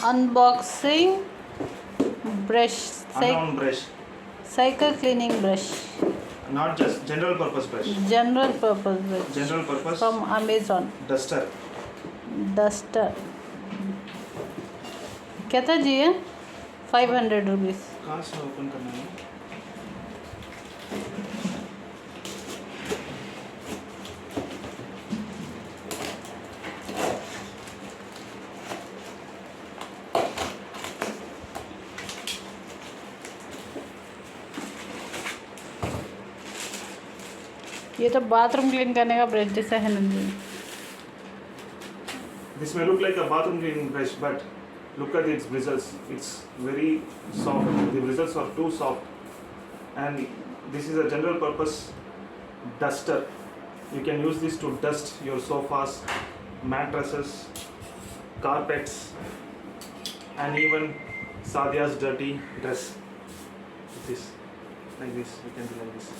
Unboxing brush. Unknown brush. Cycle cleaning brush. Not just general purpose brush. General purpose brush. General purpose. From Amazon. Duster. Duster. क्या था जी ये 500 rupees. कहाँ से open करना है? ये तो बाथरूम क्लीन करने का ब्रश जैसा है ना. This may look like a bathroom cleaning brush, but look at its bristles. It's very soft. The bristles are too soft. And this is a general purpose duster. You can use this to dust your sofas, mattresses, carpets, and even Sadia's dirty dress. This, like this, you can do like this.